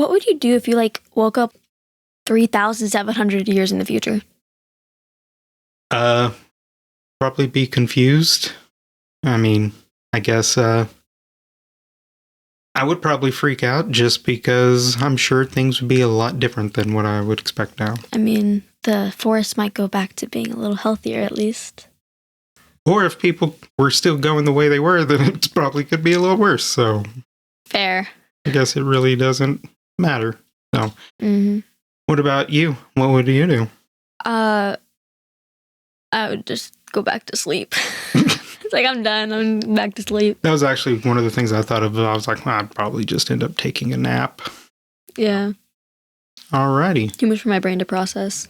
What would you do if you, woke up 3,700 years in the future? Probably be confused. I mean, I guess, I would probably freak out just because I'm sure things would be a lot different than what I would expect now. I mean, the forest might go back to being a little healthier at least. Or if people were still going the way they were, then it probably could be a little worse. So, Fair. I guess it really doesn't matter. So, Mm-hmm. What about you? What would you do? I would just go back to sleep. It's like, I'm done. I'm back to sleep. That was actually one of the things I thought of. I was like, well, I'd probably just end up taking a nap. Yeah. Alrighty. Too much for my brain to process.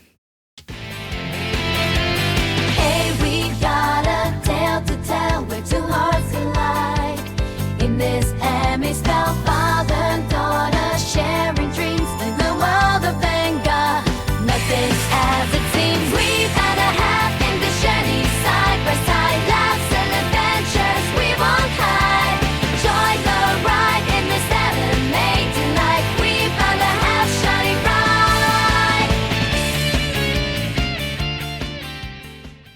Hey, we got a tale to tell where two hearts collide. In this anime spell, father and daughter sharing dreams in the world of Benga. Nothing's as it seems. We've had a half in this journey, side by side, laughs and adventures we won't hide. Join the ride in this anime tonight. We found a half shiny ride.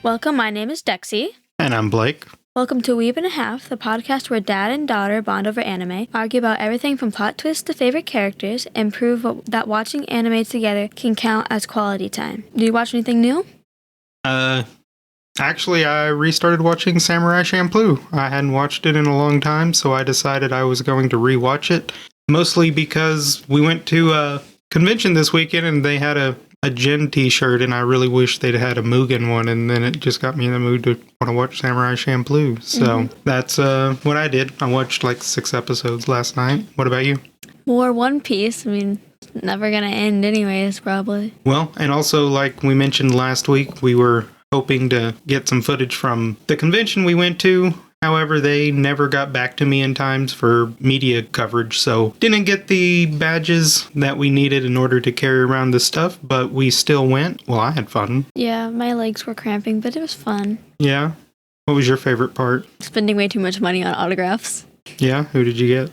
Welcome, my name is Dexi. And I'm Blake. Welcome to Weeb and a Half, the podcast where dad and daughter bond over anime, argue about everything from plot twists to favorite characters, and prove that watching anime together can count as quality time. Do you watch anything new? Actually, I restarted watching Samurai Champloo. I hadn't watched it in a long time, so I decided I was going to rewatch it. Mostly because we went to a convention this weekend and they had a Gen t-shirt, and I really wish they'd had a Mugen one, and then it just got me in the mood to want to watch Samurai Champloo. So that's what I did. I watched like 6 episodes last night. What about you? More One Piece. I mean, it's never gonna end anyways, probably. Well, and also, like we mentioned last week, we were hoping to get some footage from the convention we went to. However, they never got back to me in times for media coverage, so didn't get the badges that we needed in order to carry around the stuff, but we still went. Well, I had fun. Yeah, my legs were cramping, but it was fun. Yeah? What was your favorite part? Spending way too much money on autographs. Yeah? Who did you get?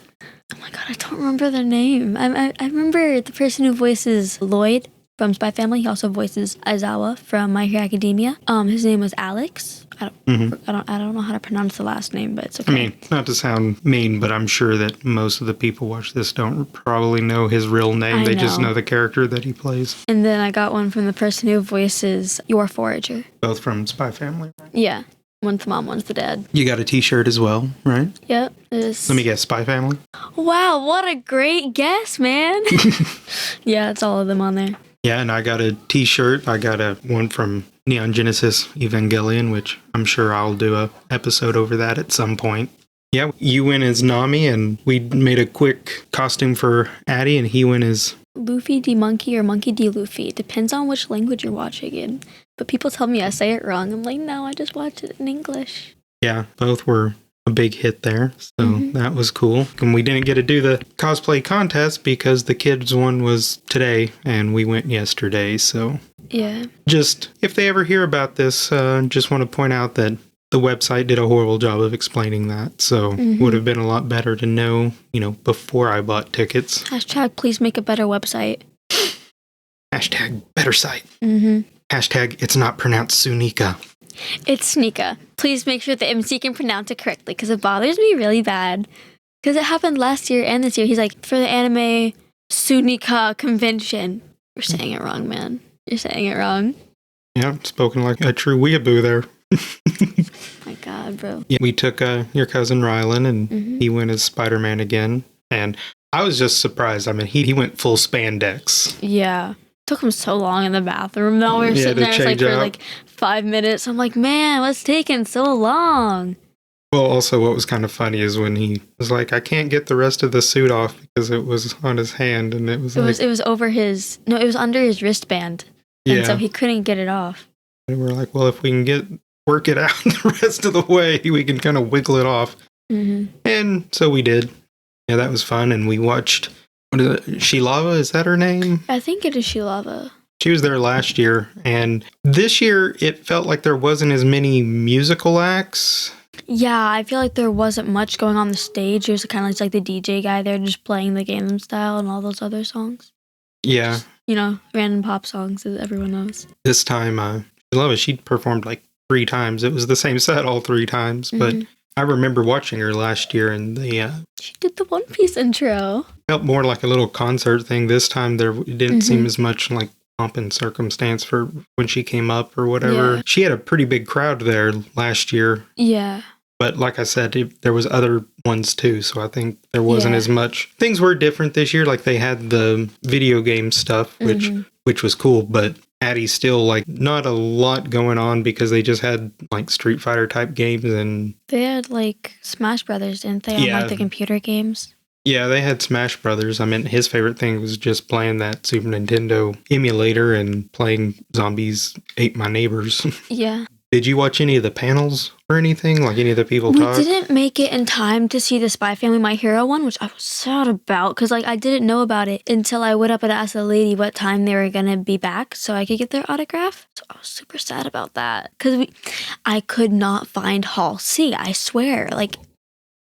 Oh my god, I don't remember their name. I remember the person who voices Lloyd from Spy Family. He also voices Aizawa from My Hero Academia. His name was Alex. I don't know how to pronounce the last name, but it's okay. I mean, not to sound mean, but I'm sure that most of the people watch this don't probably know his real name. They just know the character that he plays. And then I got one from the person who voices Your Forager. Both from Spy Family, right? Yeah. One's the mom, one's the dad. You got a t-shirt as well, right? Yep. Let me guess, Spy Family? Wow, what a great guess, man. Yeah, it's all of them on there. Yeah, and I got a t-shirt. I got one from Neon Genesis Evangelion, which I'm sure I'll do a episode over that at some point. Yeah, you went as Nami, and we made a quick costume for Addie, and he went as Luffy D. Monkey or Monkey D. Luffy. Depends on which language you're watching in. But people tell me I say it wrong. I'm like, no, I just watch it in English. Yeah, both were a big hit there, so that was cool. And we didn't get to do the cosplay contest because the kids one was today, and we went yesterday, so... Yeah. Just, if they ever hear about this, just want to point out that the website did a horrible job of explaining that, so would have been a lot better to know, before I bought tickets. Hashtag please make a better website. Hashtag better site. Mm-hmm. Hashtag it's not pronounced Sunika. It's Sunika. Please make sure the MC can pronounce it correctly, because it bothers me really bad. Because it happened last year and this year. He's like, for the Anime Sunika convention. You're saying it wrong, man. You're saying it wrong. Yeah, spoken like a true weeaboo there. My God, bro. Yeah, we took your cousin Rylan, and he went as Spider-Man again. And I was just surprised. I mean, he went full spandex. Yeah. Took him so long in the bathroom, though. We were sitting there for 5 minutes. I'm like, man, what's taking so long? Well, also what was kind of funny is when he was like, I can't get the rest of the suit off because it was on his hand, and it was over his... No, it was under his wristband. And so he couldn't get it off. And we're like, well, if we can work it out the rest of the way, we can kind of wiggle it off. And so we did. Yeah, that was fun. And we watched, what is it, Shilava? Is that her name? I think it is Shilava. She was there last year. And this year, it felt like there wasn't as many musical acts. Yeah, I feel like there wasn't much going on the stage. It was kind of like the DJ guy there just playing the Gangnam Style and all those other songs. Yeah. You know, random pop songs that everyone knows. This time, I love it. She performed like 3 times. It was the same set all 3 times, but I remember watching her last year, and she did the One Piece intro. Felt more like a little concert thing. This time, it didn't seem as much like pomp and circumstance for when she came up or whatever. Yeah. She had a pretty big crowd there last year. Yeah. But like I said, there was other ones too, so I think there wasn't as much. Things were different this year. Like they had the video game stuff, which was cool, but Addie's still like not a lot going on because they just had like Street Fighter type games and they had like Smash Brothers, didn't they? On like the computer games. Yeah, they had Smash Brothers. I mean, his favorite thing was just playing that Super Nintendo emulator and playing Zombies Ate My Neighbors. Yeah. Did you watch any of the panels or anything? Like any of the people talk? We didn't make it in time to see the Spy Family My Hero one, which I was sad about because like I didn't know about it until I went up and asked the lady what time they were going to be back so I could get their autograph. So I was super sad about that because I could not find Hall C. I swear. Like,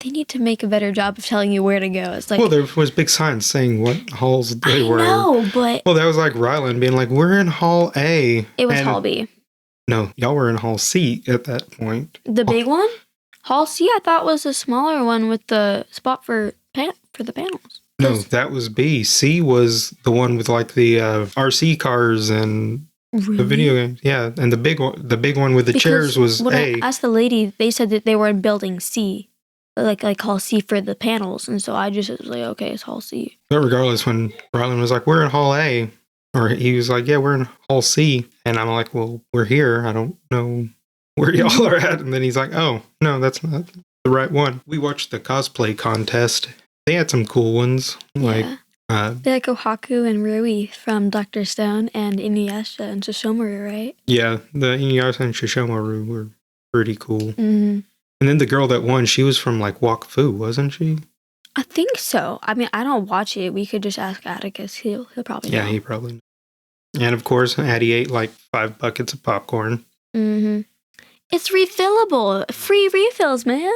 they need to make a better job of telling you where to go. It's like, well, there was big signs saying what halls they were. No, but well, that was like Ryland being like, "We're in Hall A." It was Hall B. No, y'all were in Hall C at that point. The big one, Hall C, I thought was a smaller one with the spot for the panels. No, that was B. C was the one with like the RC cars and the video games. Yeah, and the big one with the chairs was when A. I asked the lady, they said that they were in building C. Like Hall C for the panels, and so I just was like, okay, it's Hall C. But regardless, when Ryland was like, "We're in Hall A," or he was like, "Yeah, we're in Hall C," and I'm like, "Well, we're here. I don't know where y'all are at." And then he's like, "Oh, no, that's not the right one." We watched the cosplay contest. They had some cool ones, like they had Kohaku and Rui from Dr. Stone and Inuyasha and Shishomaru, right? Yeah, the Inuyasha and Shishomaru were pretty cool. Mm-hmm. And then the girl that won, she was from like Wakfu, wasn't she? I think so. I mean, I don't watch it. We could just ask Atticus. He'll probably know. Yeah, he probably knows. And of course, Addie ate like 5 buckets of popcorn. Mm-hmm. It's refillable. Free refills, man.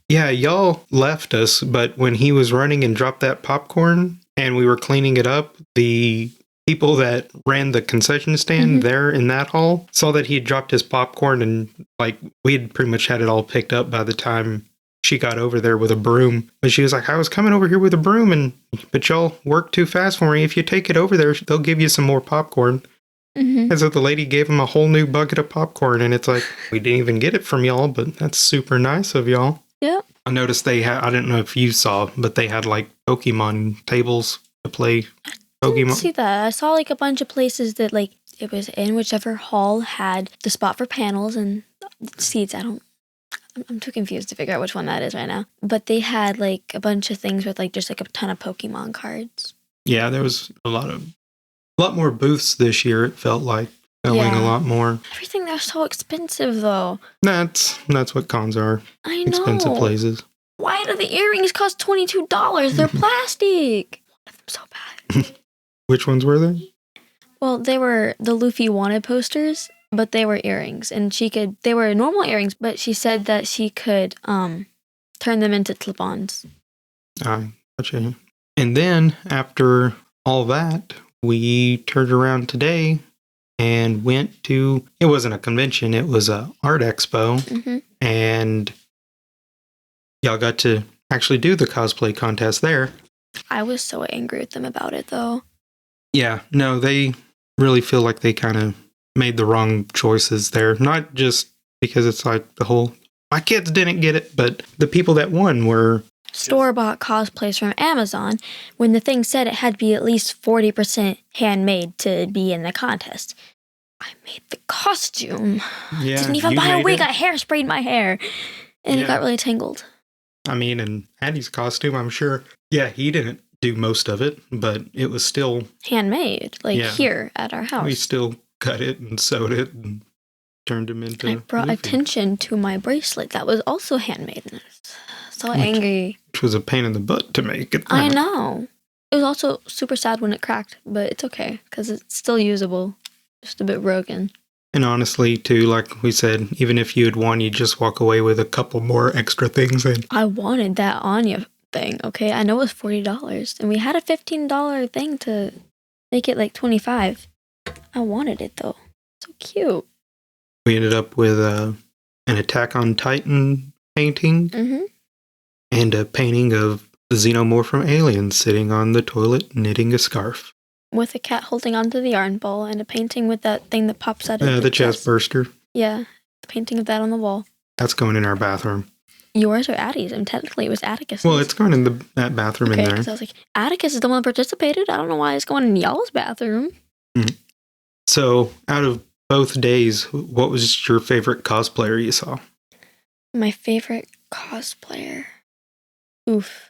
Yeah, y'all left us, but when he was running and dropped that popcorn and we were cleaning it up, the people that ran the concession stand there in that hall saw that he had dropped his popcorn, and like we had pretty much had it all picked up by the time she got over there with a broom. But she was like, "I was coming over here with a broom, but y'all worked too fast for me. If you take it over there, they'll give you some more popcorn." And so the lady gave him a whole new bucket of popcorn, and it's like, we didn't even get it from y'all, but that's super nice of y'all. Yep. I noticed they had, I didn't know if you saw, but they had like Pokemon tables to play Pokemon. I didn't see that. I saw like a bunch of places that like it was in whichever hall had the spot for panels and seats. I'm too confused to figure out which one that is right now. But they had like a bunch of things with like just like a ton of Pokemon cards. Yeah, there was a lot more booths this year. It felt like selling a lot more. Everything there's so expensive though. That's what cons are. I know. Expensive places. Why do the earrings cost $22? They're plastic. I want them so bad. Which ones were they? Well, they were the Luffy wanted posters, but they were earrings, and they were normal earrings, but she said that she could turn them into clip-ons. Gotcha. And then after all that, we turned around today and went to, it wasn't a convention, it was a art expo, and y'all got to actually do the cosplay contest there. I was so angry with them about it, though. Yeah, no, they really feel like they kind of made the wrong choices there. Not just because it's like the whole, my kids didn't get it, but the people that won were store-bought cosplays from Amazon, when the thing said it had to be at least 40% handmade to be in the contest. I made the costume. Yeah, didn't even buy a wig. I hairsprayed my hair, and it got really tangled. I mean, in Addie's costume, I'm sure, yeah, he didn't do most of it, but it was still handmade, here at our house. We still cut it and sewed it and turned him into I brought Luffy. attention to my bracelet that was also handmade, and I was so angry. Which was a pain in the butt to make it. I know. It was also super sad when it cracked, but it's okay because it's still usable, just a bit broken. And honestly, too, like we said, even if you had won, you'd just walk away with a couple more extra things. And I wanted that Anya thing, okay? I know it was $40, and we had a $15 thing to make it like $25. I wanted it, though. So cute. we ended up with an Attack on Titan painting Mm-hmm. and a painting of the xenomorph from Alien sitting on the toilet knitting a scarf. With a cat holding onto the yarn ball and a painting with that thing that pops out of The chest burster. Yeah, the painting of that on the wall. That's going in our bathroom. Yours or Addie's? And technically it was Atticus's. Well, it's going in that bathroom okay, in there. because I was like, Atticus is the one that participated. I don't know why it's going in y'all's bathroom. So, out of both days, what was your favorite cosplayer you saw? My favorite cosplayer. Oof.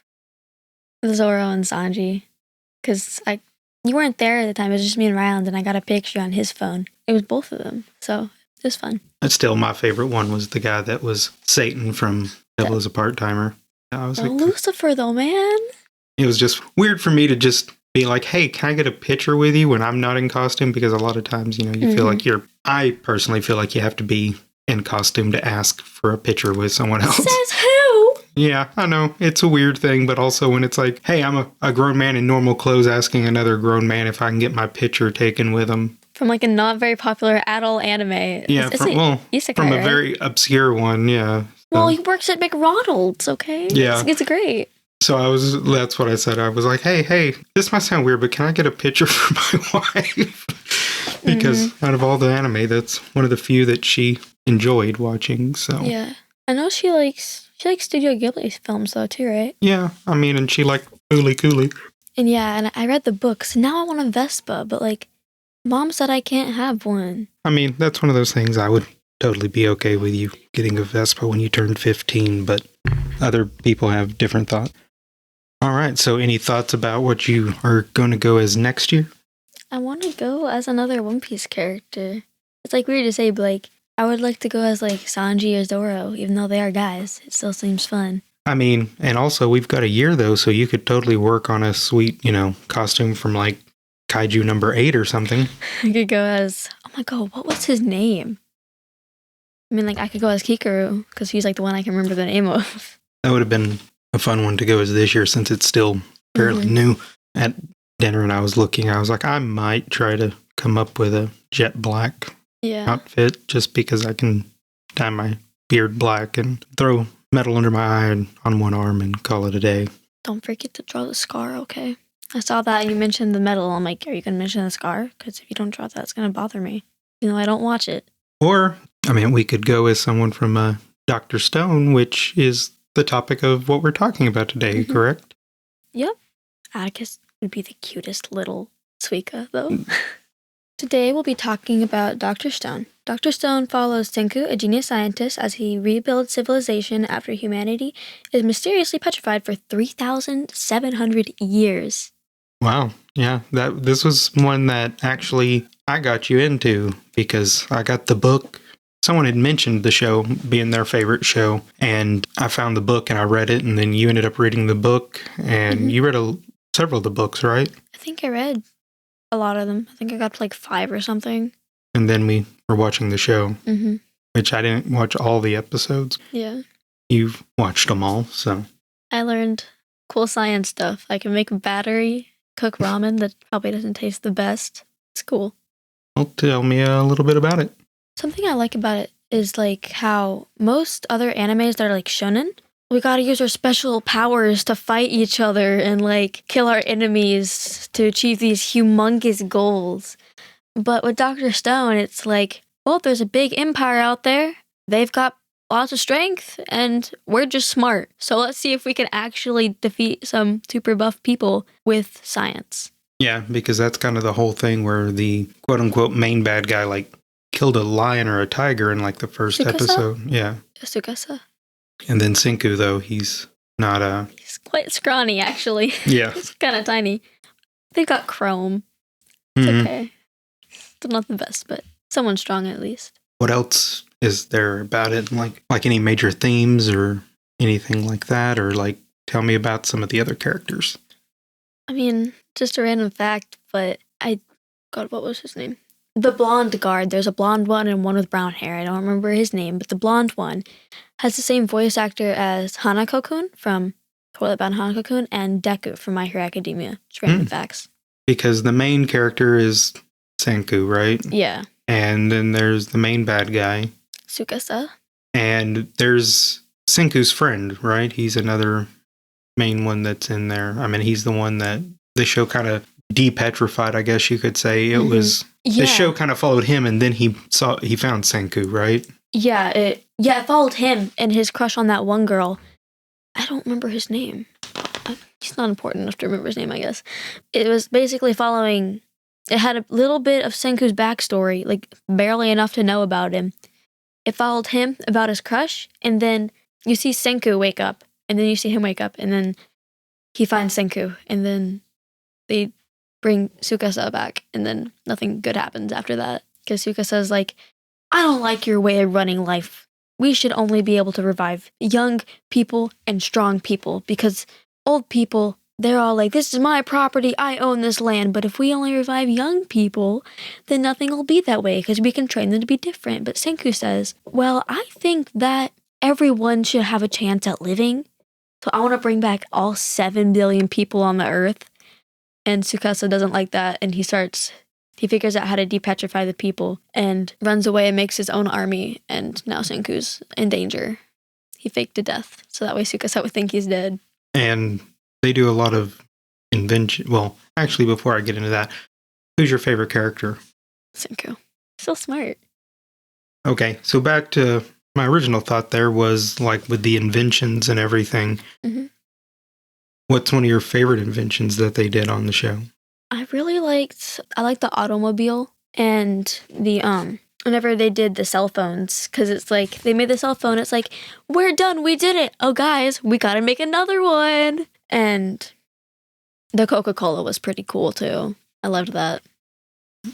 Zoro and Sanji. Because you weren't there at the time. It was just me and Ryland, and I got a picture on his phone. It was both of them. So it was fun. And still, my favorite one was the guy that was Satan from Devil is a Part-Timer. I was like, Lucifer, though, man. it was just weird for me to just be like, hey, can I get a picture with you when I'm not in costume? Because a lot of times, you feel like I personally feel like you have to be in costume to ask for a picture with someone else. Says who? Yeah, I know. It's a weird thing, but also when it's like, hey, I'm a grown man in normal clothes asking another grown man if I can get my picture taken with him. From like a not very popular adult anime. Yeah, from Isekai, a right? very obscure one, yeah. Well, he works at McDonald's, okay? Yeah. It's great. So that's what I said. I was like, hey, this might sound weird, but can I get a picture for my wife? Because out of all the anime, that's one of the few that she enjoyed watching, so. Yeah. I know she likes Studio Ghibli films though too, right? Yeah, I mean, and she liked Ooly Cooly. And yeah, and I read the books. Now I want a Vespa, but like, Mom said I can't have one. I mean, that's one of those things I would totally be okay with you getting a Vespa when you turn 15, but other people have different thoughts. All right, so any thoughts about what you are going to go as next year? I want to go as another One Piece character. It's like weird to say, but like, I would like to go as like Sanji or Zoro, even though they are guys. It still seems fun. I mean, and also we've got a year though, so you could totally work on a sweet, costume from like Kaiju number 8 or something. I could go as, oh my god, what was his name? I mean, like, I could go as Kikaru, because he's like the one I can remember the name of. That would have been a fun one to go as this year since it's still fairly new. At dinner, and I was like, I might try to come up with a jet black outfit just because I can dye my beard black and throw metal under my eye on one arm and call it a day. Don't forget to draw the scar, okay? I saw that you mentioned the metal. I'm like, are you going to mention the scar? Because if you don't draw that, it's going to bother me. I don't watch it. Or, I mean, we could go as someone from Dr. Stone, which is the topic of what we're talking about today, correct? Yep. Atticus would be the cutest little Suika, though. Today we'll be talking about Dr. Stone. Dr. Stone follows Senku, a genius scientist, as he rebuilds civilization after humanity is mysteriously petrified for 3,700 years. Wow. Yeah, this was one that actually I got you into because I got the book. Someone had mentioned the show being their favorite show, and I found the book and I read it, and then you ended up reading the book, and you read several of the books, right? I think I read a lot of them. I think I got to like 5 or something. And then we were watching the show, which I didn't watch all the episodes. Yeah. You've watched them all, so. I learned cool science stuff. I can make a battery, cook ramen that probably doesn't taste the best. It's cool. Well, tell me a little bit about it. Something I like about it is like how most other animes that are like shonen, we gotta use our special powers to fight each other and like kill our enemies to achieve these humongous goals. But with Dr. Stone, it's like, well, there's a big empire out there. They've got lots of strength and we're just smart. So let's see if we can actually defeat some super buff people with science. Yeah, because that's kind of the whole thing where the quote unquote main bad guy like killed a lion or a tiger in like the first episode. Yeah. Tsukasa? And then Senku, though, he's not He's quite scrawny, actually. Yeah. He's kind of tiny. They've got Chrome. It's okay. Still not the best, but someone strong at least. What else is there about it? Like any major themes or anything like that? Or like tell me about some of the other characters. I mean, just a random fact, but God, what was his name? the blonde guard, there's a blonde one and one with brown hair. I don't remember his name, but the blonde one has the same voice actor as Hanako-kun from Toilet Bound Hanako-kun and Deku from My Hero Academia. Just random facts. Because the main character is Senku, right? Yeah. And then there's the main bad guy. Tsukasa. And there's Senku's friend, right? He's another main one that's in there. I mean, he's the one that the show kind of depetrified, I guess you could say. It was the show kind of followed him, and then he found Senku, right? Yeah, it followed him and his crush on that one girl. I don't remember his name. He's not important enough to remember his name, I guess. It was basically following. It had a little bit of Senku's backstory, like barely enough to know about him. It followed him about his crush, and then you see Senku wake up, and then you see him wake up, and then he finds Senku, and then they bring Tsukasa back, and then nothing good happens after that. Because Tsukasa's like, I don't like your way of running life. We should only be able to revive young people and strong people, because old people, they're all like, this is my property, I own this land. But if we only revive young people, then nothing will be that way because we can train them to be different. But Senku says, well, I think that everyone should have a chance at living. So I want to bring back all 7 billion people on the earth. And Tsukasa doesn't like that. And he figures out how to depetrify the people and runs away and makes his own army. And now Senku's in danger. He faked to death. So that way Tsukasa would think he's dead. And they do a lot of invention. Well, actually, before I get into that, who's your favorite character? Senku. So smart. Okay, so back to my original thought there was like with the inventions and everything. Mm-hmm. What's one of your favorite inventions that they did on the show? I liked the automobile and the whenever they did the cell phones, because it's like they made the cell phone, it's like, we're done, we did it. Oh guys, we gotta make another one. And the Coca-Cola was pretty cool too. I loved that.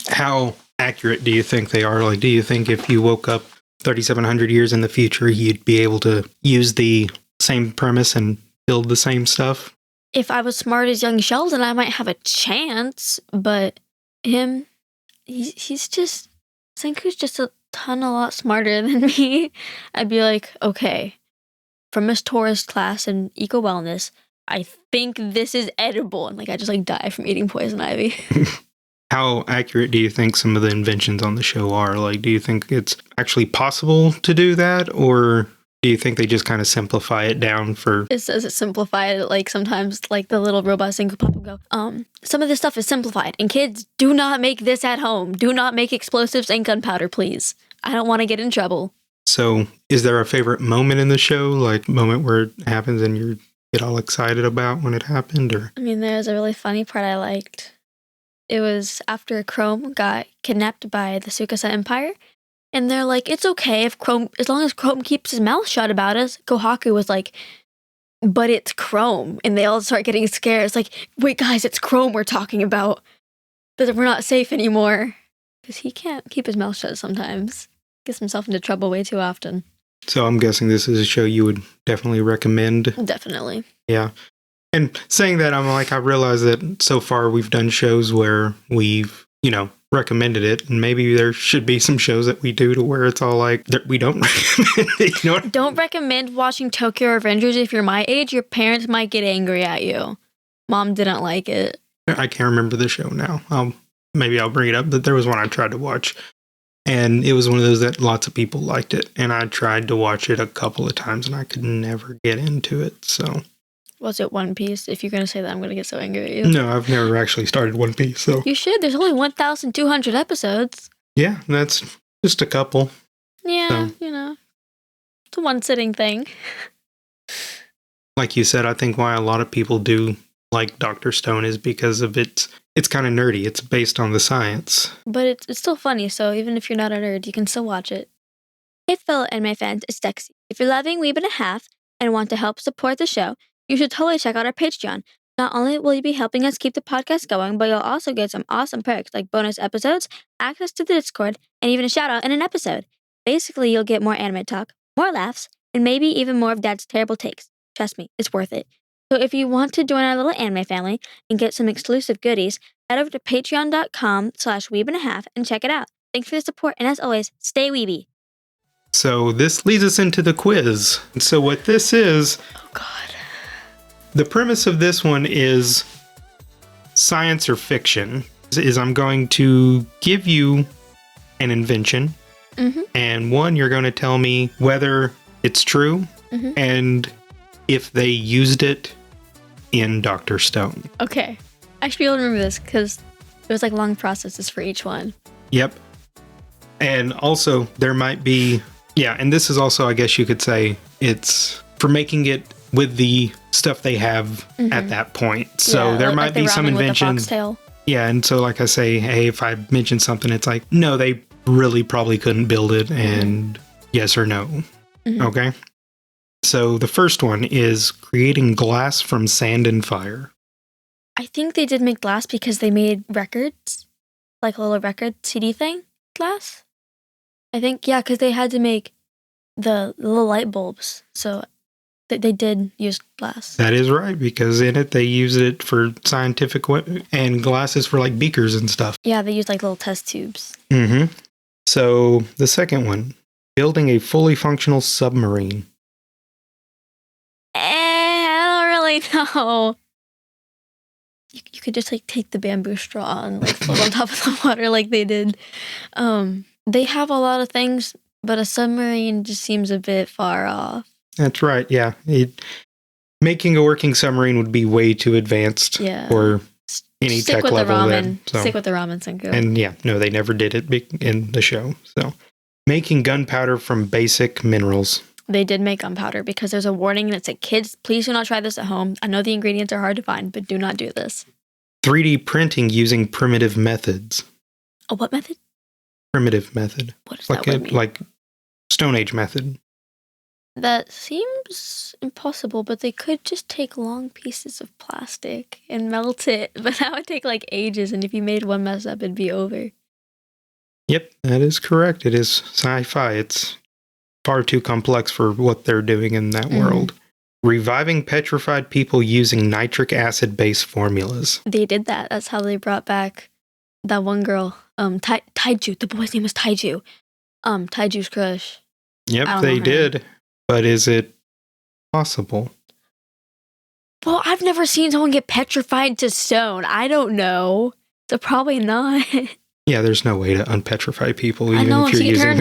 How accurate do you think they are? Like, do you think if you woke up 3,700 years in the future, you'd be able to use the same premise and build the same stuff? If I was smart as young Sheldon, I might have a chance, but Senku's just a lot smarter than me. I'd be like, okay, from Miss Torres' class in Eco Wellness, I think this is edible. And like, I just like die from eating poison ivy. How accurate do you think some of the inventions on the show are? Like, do you think it's actually possible to do that? Or do you think they just kind of simplify it down for... It says it's simplified. Like sometimes like the little robot Senku pop will go, some of this stuff is simplified. And kids, do not make this at home. Do not make explosives and gunpowder, please. I don't want to get in trouble. So is there a favorite moment in the show? Like moment where it happens and you get all excited about when it happened? Or I mean, there's a really funny part I liked. It was after Chrome got kidnapped by the Tsukasa Empire. And they're like, it's okay if Chrome, as long as Chrome keeps his mouth shut about us. Kohaku was like, but it's Chrome. And they all start getting scared. It's like, wait, guys, it's Chrome we're talking about. That we're not safe anymore. Because he can't keep his mouth shut sometimes. Gets himself into trouble way too often. So I'm guessing this is a show you would definitely recommend. Definitely. Yeah. And saying that, I'm like, I realize that so far we've done shows where we've, recommended it. And maybe there should be some shows that we do to where it's all like, we don't recommend it. Don't recommend watching Tokyo Revengers if you're my age. Your parents might get angry at you. Mom didn't like it. I can't remember the show now. Maybe I'll bring it up. But there was one I tried to watch. And it was one of those that lots of people liked it. And I tried to watch it a couple of times and I could never get into it. So... Was it One Piece? If you're going to say that, I'm going to get so angry at you. No, I've never actually started One Piece, so... You should. There's only 1,200 episodes. Yeah, that's just a couple. Yeah, it's a one-sitting thing. Like you said, I think why a lot of people do like Dr. Stone is because of it's kind of nerdy. It's based on the science. But it's still funny, so even if you're not a nerd, you can still watch it. Hey, fellow anime fans, it's Dexi. If you're loving Weeb and a Half and want to help support the show, you should totally check out our Patreon. Not only will you be helping us keep the podcast going, but you'll also get some awesome perks like bonus episodes, access to the Discord, and even a shout out in an episode. Basically, you'll get more anime talk, more laughs, and maybe even more of Dad's terrible takes. Trust me, it's worth it. So if you want to join our little anime family and get some exclusive goodies, head over to patreon.com/weebandahalf and check it out. Thanks for the support, and as always, stay weeby. So this leads us into the quiz. So what this is, Oh, God. the premise of this one is science or fiction. Is I'm going to give you an invention, and one, you're going to tell me whether it's true and if they used it in Dr. Stone. Okay. I should be able to remember this because there was like long processes for each one. Yep. And also there might be, and this is also, I guess you could say, it's for making it with the stuff they have at that point. So there might be some inventions. Yeah, and so like I say, hey, if I mention something, it's like, no, they really probably couldn't build it, and yes or no. Okay? So the first one is creating glass from sand and fire. I think they did make glass because they made records, like a little record CD thing, glass. I think, because they had to make the little light bulbs, so they did use glass. That is right, because in it they use it for scientific and glasses for like beakers and stuff. Yeah, they used like little test tubes. So the second one, building a fully functional submarine. I don't really know. You could just like take the bamboo straw and like float on top of the water like they did. They have a lot of things, but a submarine just seems a bit far off. That's right, yeah. Making a working submarine would be way too advanced for any tech level. Stick with the ramen, Senku. And no, they never did it in the show. So, making gunpowder from basic minerals. They did make gunpowder because there's a warning and it said, kids, please do not try this at home. I know the ingredients are hard to find, but do not do this. 3D printing using primitive methods. Oh, what method? Primitive method. What does that word mean? Like Stone Age method. That seems impossible, but they could just take long pieces of plastic and melt it. But that would take like ages, and if you made one mess up, it'd be over. Yep, that is correct. It is sci-fi. It's far too complex for what they're doing in that world. Reviving petrified people using nitric acid-based formulas. They did that. That's how they brought back that one girl, Taiju. The boy's name was Taiju. Taiju's crush. Yep, they did. But is it possible? Well, I've never seen someone get petrified to stone. I don't know. So probably not. Yeah, there's no way to unpetrify people, even if you're using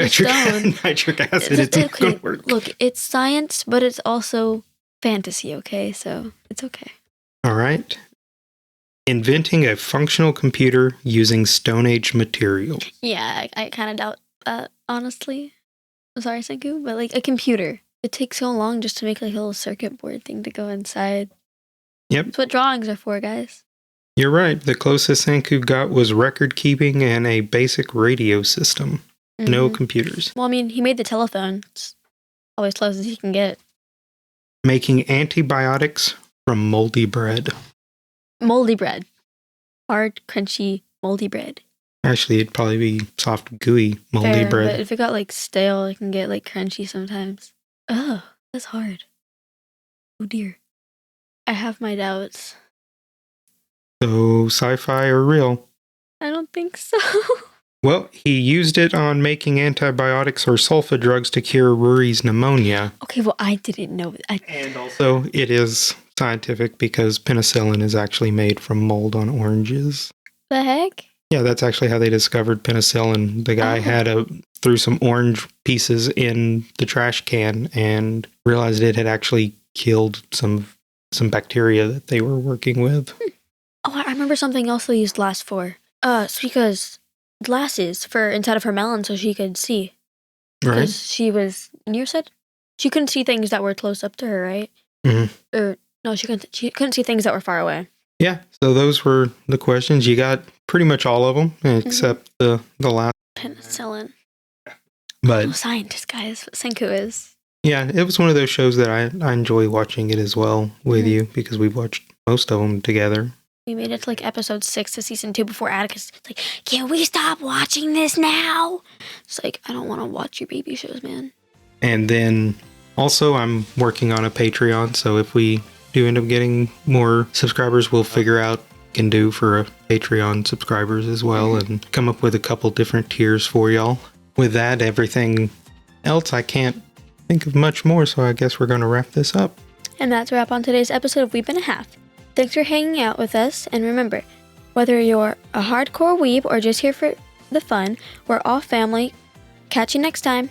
nitric acid. It's not going to work. Look, it's science, but it's also fantasy, okay? So it's okay. All right. Inventing a functional computer using Stone Age material. Yeah, I kind of doubt that, honestly. I'm sorry, Senku, but like a computer. It takes so long just to make like a little circuit board thing to go inside. Yep. That's what drawings are for, guys. You're right. The closest Senku got was record keeping and a basic radio system. No computers. Well, I mean, he made the telephone. It's always close as he can get. Making antibiotics from moldy bread. Moldy bread. Hard, crunchy, moldy bread. Actually, it'd probably be soft, gooey, moldy bread. But if it got like stale, it can get like crunchy sometimes. Oh, that's hard. Oh dear. I have my doubts. So, sci-fi or real? I don't think so. Well, he used it on making antibiotics or sulfa drugs to cure Ruri's pneumonia. Okay, well, I didn't know. And also, it is scientific because penicillin is actually made from mold on oranges. The heck? Yeah, that's actually how they discovered penicillin. The guy threw some orange pieces in the trash can and realized it had actually killed some bacteria that they were working with. Oh, I remember something else they used glass for. Suika's glasses for inside of her melon so she could see. Right. Because she was nearsighted. She couldn't see things that were close up to her, right? Or no, she couldn't see things that were far away. Yeah, so those were the questions. You got pretty much all of them, except the last. Penicillin. But Scientist, guys. Senku is. Yeah, it was one of those shows that I enjoy watching it as well with you because we've watched most of them together. We made it to like episode 6 of season 2 before Atticus. It's like, can we stop watching this now? It's like, I don't want to watch your baby shows, man. And then also I'm working on a Patreon, so if we do end up getting more subscribers, we'll figure out can do for Patreon subscribers as well, and come up with a couple different tiers for y'all. With that, everything else, I can't think of much more, so I guess we're going to wrap this up. And that's a wrap on today's episode of Weeb and a Half. Thanks for hanging out with us, and remember, whether you're a hardcore weeb or just here for the fun, we're all family. Catch you next time.